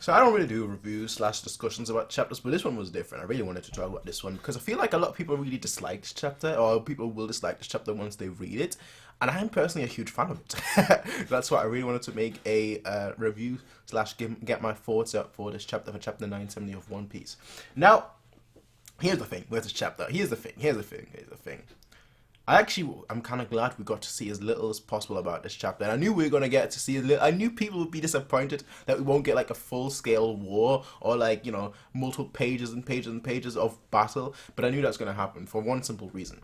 So I don't really do reviews slash discussions about chapters, but this one was different. I really wanted to talk about this one because I feel like a lot of people really dislike this chapter, or people will dislike this chapter once they read it, and I am personally a huge fan of it. That's why I really wanted to make a review slash get my thoughts out for this chapter, for chapter 970 of One Piece. Now, here's the thing with this chapter. Here's the thing. I'm kind of glad we got to see as little as possible about this chapter. And I knew we were going to get to see a little. I knew people would be disappointed that we won't get like a full-scale war or like, multiple pages and pages and pages of battle. But I knew that's going to happen for one simple reason.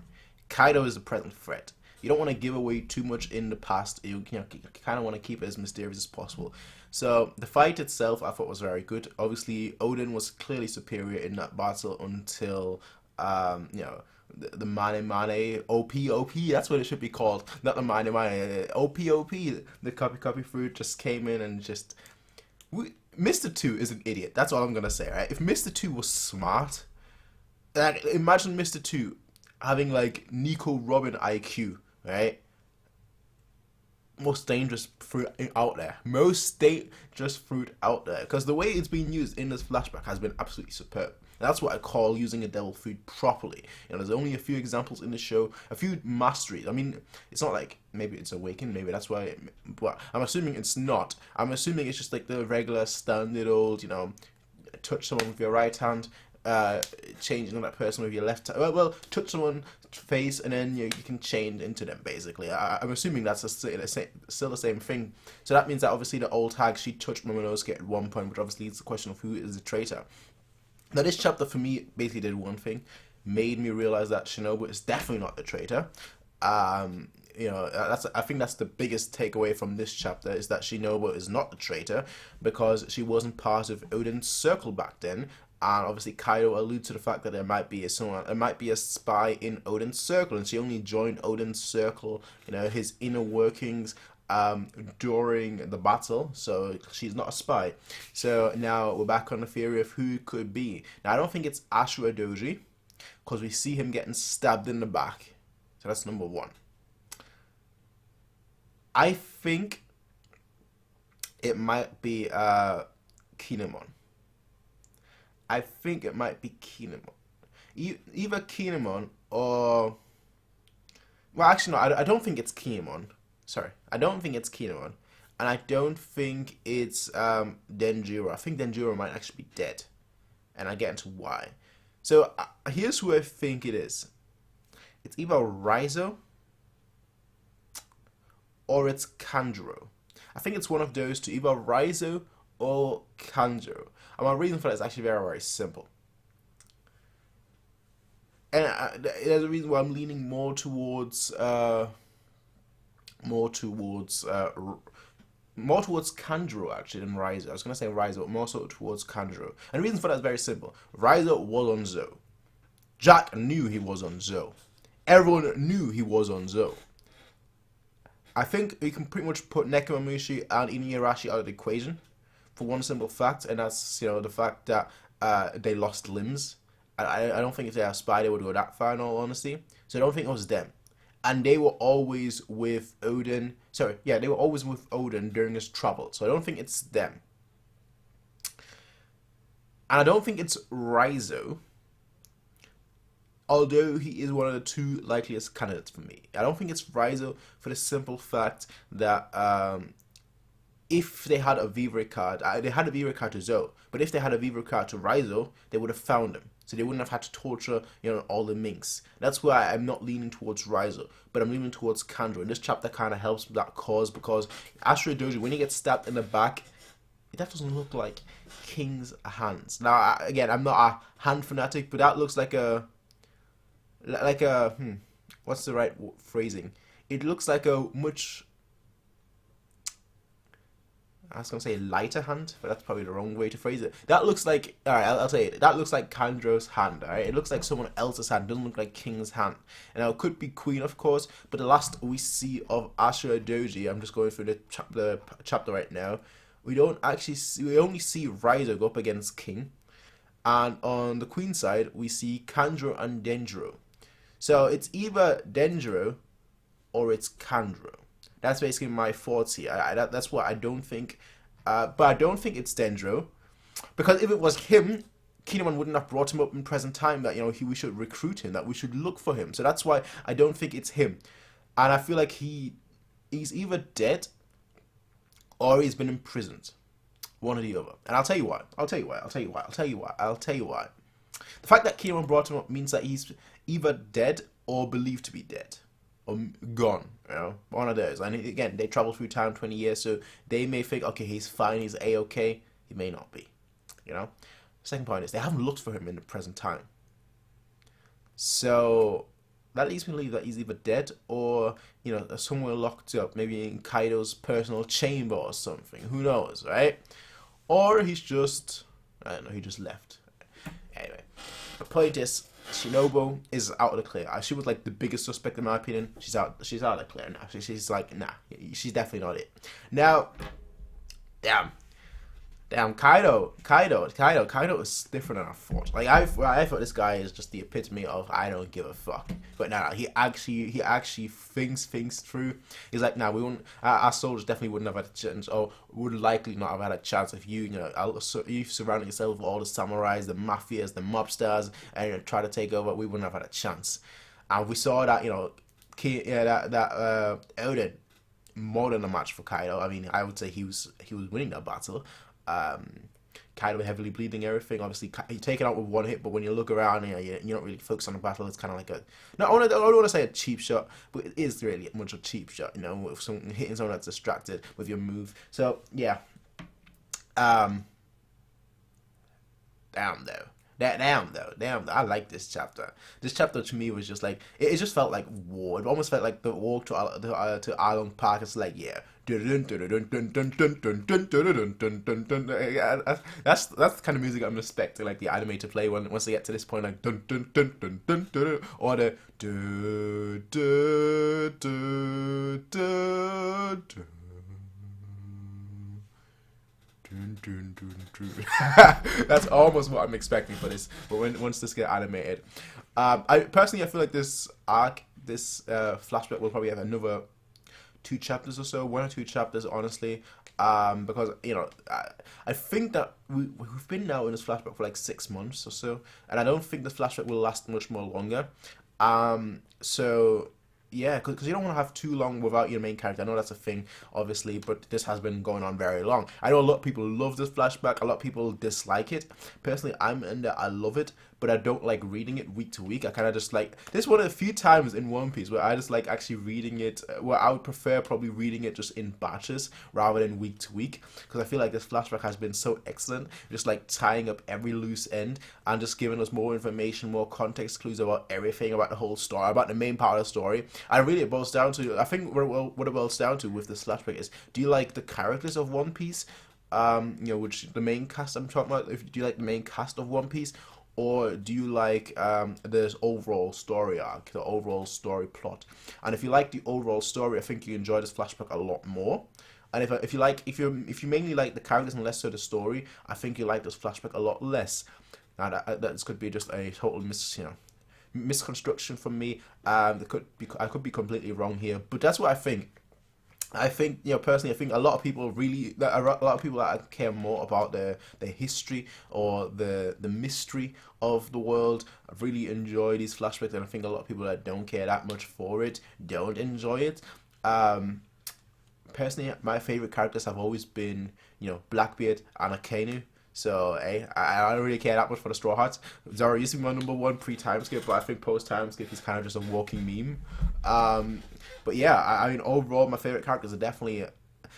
Kaido is the present threat. You don't want to give away too much in the past. You kind of want to keep it as mysterious as possible. So the fight itself I thought was very good. Obviously, Odin was clearly superior in that battle until, the Mane Mane OP, that's what it should be called. Not the Mane Mane OP. The copy fruit just came in and just. Mr. 2 is an idiot. That's all I'm gonna say, right? If Mr. 2 was smart, like, imagine Mr. 2 having like Nico Robin IQ, right? Most dangerous fruit out there. Most dangerous fruit out there. Because the way it's been used in this flashback has been absolutely superb. That's what I call using a devil fruit properly. There's only a few examples in the show, a few masteries. I mean, it's not like maybe it's awakened, maybe that's why. But I'm assuming it's not. I'm assuming it's just like the regular standard old, touch someone with your right hand, changing that person with your left hand. Well, touch someone's face and then you can change into them, basically. I'm assuming that's still the same thing. So that means that obviously the old hag, she touched Momonosuke at one point, which obviously is the question of who is the traitor. Now, this chapter for me basically did one thing, made me realize that Shinobu is definitely not the traitor. I think that's the biggest takeaway from this chapter, is that Shinobu is not the traitor because she wasn't part of Odin's circle back then. And obviously, Kaido alludes to the fact that there might be a spy in Odin's circle, and she only joined Odin's circle, his inner workings, during the battle, so she's not a spy. So now we're back on the theory of who it could be. Now, I don't think it's Ashura Doji, because we see him getting stabbed in the back. So that's number one. I think it might be Kinemon. I think it might be Kinemon. Either Kinemon or... Well, actually, no, I don't think it's Kinemon. Sorry, I don't think it's Kinemon. And I don't think it's Denjiro. I think Denjiro might actually be dead. And I get into why. So, here's who I think it is. It's either Raizo or it's Kanjuro. I think it's one of those two, either Raizo or Kanjuro. And my reason for that is actually very, very simple. And there's a reason why I'm leaning more towards Kanjuro actually than Raizo. I was gonna say Raizo, but more so towards Kanjuro. And the reason for that is very simple. Raizo was on Zou. Jack knew he was on Zou. Everyone knew he was on Zou. I think we can pretty much put Nekomamushi and Inuyarashi out of the equation for one simple fact, and that's the fact that they lost limbs. I don't think if they are spy they would go that far, in all honesty. So I don't think it was them. And they were always with Odin. They were always with Odin during this travel. So I don't think it's them. And I don't think it's Raizo. Although he is one of the two likeliest candidates for me. I don't think it's Raizo for the simple fact that if they had a Vivre card, they had a Vivre card to Zou, but if they had a Vivre card to Raizo, they would have found him. So they wouldn't have had to torture, all the minks. That's why I'm not leaning towards Raizo, but I'm leaning towards Kanjuro. And this chapter kind of helps that cause, because Ashura Doji, when he gets stabbed in the back, that doesn't look like King's hands. Now, again, I'm not a hand fanatic, but that looks like what's the right phrasing? It looks like a much... I was going to say lighter hand, but that's probably the wrong way to phrase it. That looks like, alright, I'll say it. That looks like Kanjuro's hand, alright? It looks like someone else's hand. It doesn't look like King's hand. And now it could be Queen, of course, but the last we see of Ashura Doji, I'm just going through the chapter right now, we only see Raizo go up against King. And on the Queen side, we see Kanjuro and Denjiro. So it's either Denjiro or it's Kanjuro. That's basically my thoughts here. That's what I don't think. But I don't think it's Denjiro. Because if it was him, Kinemon wouldn't have brought him up in present time that, we should recruit him, that we should look for him. So that's why I don't think it's him. And I feel like he's either dead or he's been imprisoned. One or the other. And I'll tell you why. The fact that Kinemon brought him up means that he's either dead or believed to be dead. Or gone, one of those. And again, they travel through time 20 years, so they may think, okay, he's fine, he's A-okay. He may not be, Second point is, they haven't looked for him in the present time. So, that leads me to believe that he's either dead or, somewhere locked up, maybe in Kaido's personal chamber or something. Who knows, right? Or he's just, I don't know, he just left. Anyway, the point is, Shinobu is out of the clear. She was like the biggest suspect in my opinion. She's out of the clear now. She's like, nah, she's definitely not it. Now, damn, Kaido is different than I thought. Like I thought this guy is just the epitome of I don't give a fuck. But no, he actually thinks things through. He's like, nah, we wouldn't. Our soldiers definitely wouldn't have had a chance, or would likely not have had a chance if you surrounded yourself with all the samurais, the mafias, the mobsters, and try to take over. We wouldn't have had a chance. And we saw that Oden more than a match for Kaido. I mean, I would say he was winning that battle. Kaido heavily bleeding everything. Obviously, he's taken out with one hit, but when you look around, you don't really focus on the battle. It's kind of like I don't want to say a cheap shot, but it is really much a cheap shot. With hitting someone that's distracted with your move. So yeah, damn though. I like this chapter. This chapter to me was just like it just felt like war. It almost felt like the walk to Arlong Park. It's like that's the kind of music I'm expecting like the anime to play once they get to this point, like dun dun dun dun dun dun, or the du du du du du. That's almost what I'm expecting for this. But once this get animated, I feel like this flashback will probably have another 2 chapters or so, 1 or 2 chapters, honestly. Because I think that we've been now in this flashback for like 6 months or so, and I don't think this flashback will last much more longer. So. Yeah, because you don't want to have too long without your main character. I know that's a thing, obviously, but this has been going on very long. I know a lot of people love this flashback. A lot of people dislike it. Personally, I'm in there. I love it, but I don't like reading it week to week. I kind of just like... This is one of the few times in One Piece where I just like actually reading it, where I would prefer probably reading it just in batches rather than week to week, because I feel like this flashback has been so excellent, just like tying up every loose end and just giving us more information, more context clues about everything, about the whole story, about the main part of the story. And really it boils down to, I think what it boils down to with this flashback is, do you like the characters of One Piece? Which the main cast I'm talking about, do you like the main cast of One Piece? Or do you like this overall story arc, the overall story plot? And if you like the overall story, I think you enjoy this flashback a lot more. And if you mainly like the characters and less so the story, I think you like this flashback a lot less. Now that could be just a total misconstruction from me. I could be completely wrong here, but that's what I think. I think, personally, I think a lot of people that care more about the history or the mystery of the world really enjoy these flashbacks, and I think a lot of people that don't care that much for it don't enjoy it. Personally, my favorite characters have always been, Blackbeard and Akainu. So, I don't really care that much for the Straw Hats. Zoro used to be my number 1 pre-time skip, but I think post-time skip he's kind of just a walking meme. But yeah, I mean, overall, my favorite characters are definitely...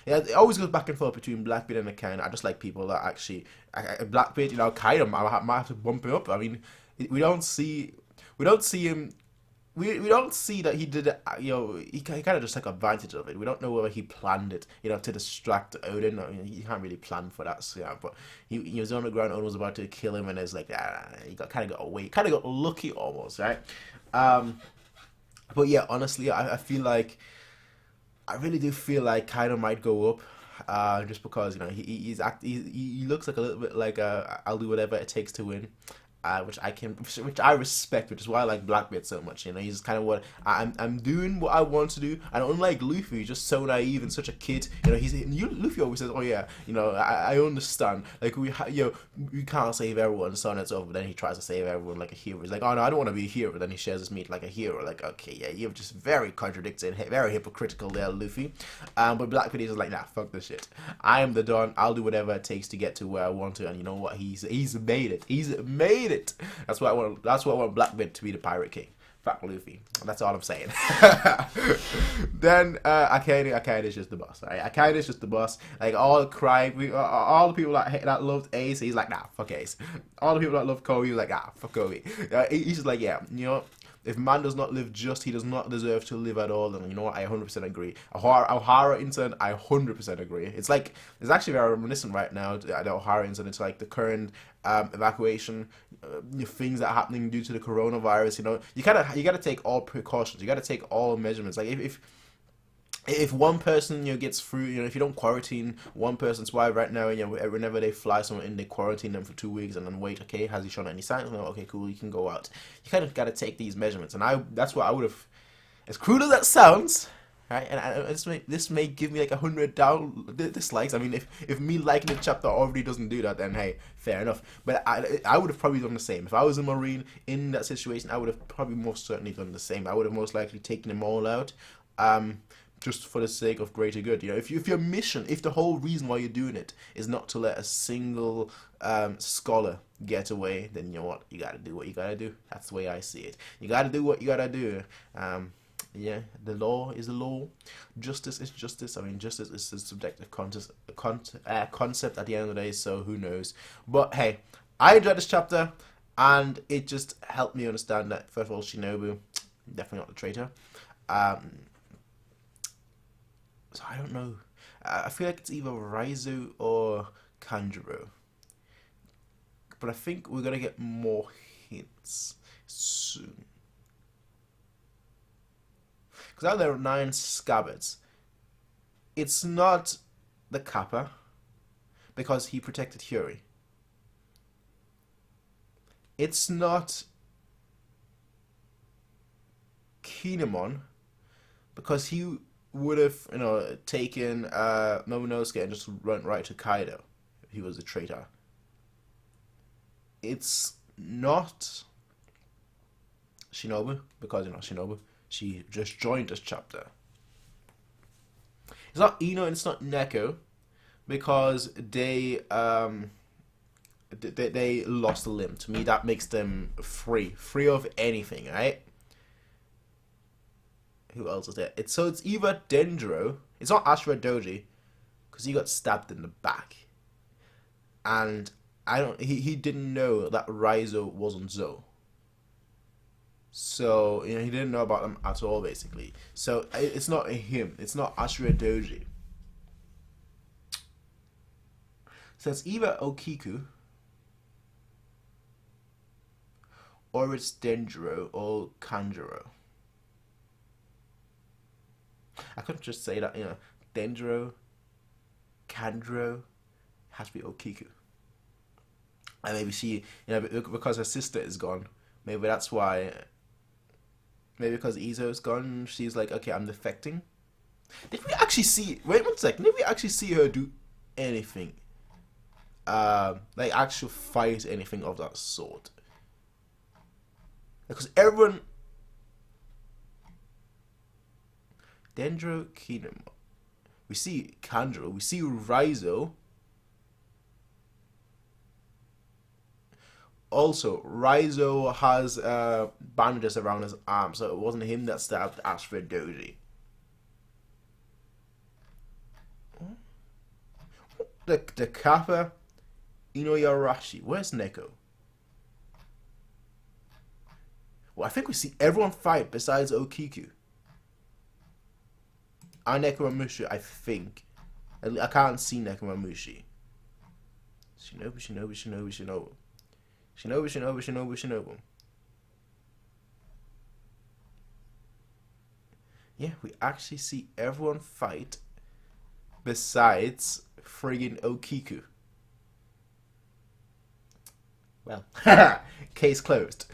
it always goes back and forth between Blackbeard and Akainu. I just like people that actually... Blackbeard, Kaiden, I might have to bump him up. I mean, we don't see him... We don't see that he did it, he kind of just took advantage of it. We don't know whether he planned it, to distract Odin. I mean, he can't really plan for that, so yeah, but he was on the ground, Odin was about to kill him, and it's like, he kind of got away, kind of got lucky almost, right? But yeah, honestly, I feel like, I really do feel like Kaido might go up, just because, he looks like a little bit like I'll do whatever it takes to win. which I respect, which is why I like Blackbeard so much. You know, he's kind of what I'm doing what I want to do, and unlike Luffy, he's just so naive and such a kid. You know, Luffy always says, "Oh yeah, you know, I understand. Like we can't save everyone, so on and so forth." But then he tries to save everyone like a hero. He's like, "Oh no, I don't want to be a hero." But then he shares his meat like a hero. Like, okay, yeah, you're just very contradicting, very hypocritical there, Luffy. But Blackbeard is like, nah, fuck this shit. I am the Don. I'll do whatever it takes to get to where I want to. And you know what? He's made it. He's made it. That's what I want. That's what I want Blackbeard to be, the Pirate King. Fuck Luffy. That's all I'm saying. Then Akaina's just the boss. Right? Akaina's just the boss. Like all the people that loved Ace, he's like, nah, fuck Ace. All the people that love Kobe, he's like, nah, fuck Kobe. He's just like, yeah, you know. If man does not live just, he does not deserve to live at all. And you know what? I 100% agree. O'Hara incident, I 100% agree. It's actually very reminiscent right now. The O'Hara incident, it's like the current evacuation, things that are happening due to the coronavirus. You know, you gotta take all precautions. You gotta take all measurements. Like if one person, you know, gets through, you know, if you don't quarantine one person, it's why right now, you know, whenever they fly someone in, they quarantine them for 2 weeks and then wait. Okay, has he shown any signs? No, okay, cool, you can go out. You kind of got to take these measurements, and that's what I would have. As cruel as that sounds, right? And this may give me like 100 dislikes. I mean, if me liking the chapter already doesn't do that, then hey, fair enough. But I would have probably done the same if I was a Marine in that situation. I would have probably most certainly done the same. I would have most likely taken them all out. Just for the sake of greater good. You know, if your mission, if the whole reason why you're doing it is not to let a single scholar get away, then you know what, you gotta do what you gotta do. That's the way I see it. You gotta do what you gotta do. Yeah, the law is the law. Justice is justice. I mean, justice is a subjective concept at the end of the day, so who knows. But hey, I enjoyed this chapter, and it just helped me understand that, first of all, Shinobu, definitely not the traitor. So I don't know. I feel like it's either Raizo or Kanjuro. But I think we're going to get more hints soon. Because now there are 9 scabbards. It's not the Kappa, because he protected Hyuri. It's not Kinemon, because he would have, you know, taken Momonosuke and just run right to Kaido if he was a traitor. It's not Shinobu, because, you know, Shinobu, she just joined this chapter. It's not Ino and it's not Neko, because they lost a limb. To me, that makes them free of anything, right? Who else is there? It's either Dendro. It's not Ashura Doji, because he got stabbed in the back, and he didn't know that Raizo wasn't Zo. So, you know, he didn't know about them at all, basically. So it's not him. It's not Ashura Doji. So it's either Okiku, or it's Dendro or Kanjuro. I couldn't just say that, you know, Dendro, Kanjuro, has to be Okiku. And maybe she, you know, because her sister is gone, maybe that's why, maybe because Izo's gone, she's like, okay, I'm defecting. Did we actually see, wait 1 second, did we actually see her do anything? Like, actual fight anything of that sort? Because everyone, Dendro, Kinemon, we see Kanjuro, we see Raizo. Also, Raizo has bandages around his arm, so it wasn't him that stabbed Ashura Doji. The Kappa, Inuyarashi. Where's Neko? Well, I think we see everyone fight besides Okiku. And Nekomamushi, I think. I can't see Nekomamushi. Shinobu. Shinobu. Yeah, we actually see everyone fight besides friggin' Okiku. Well, Case closed.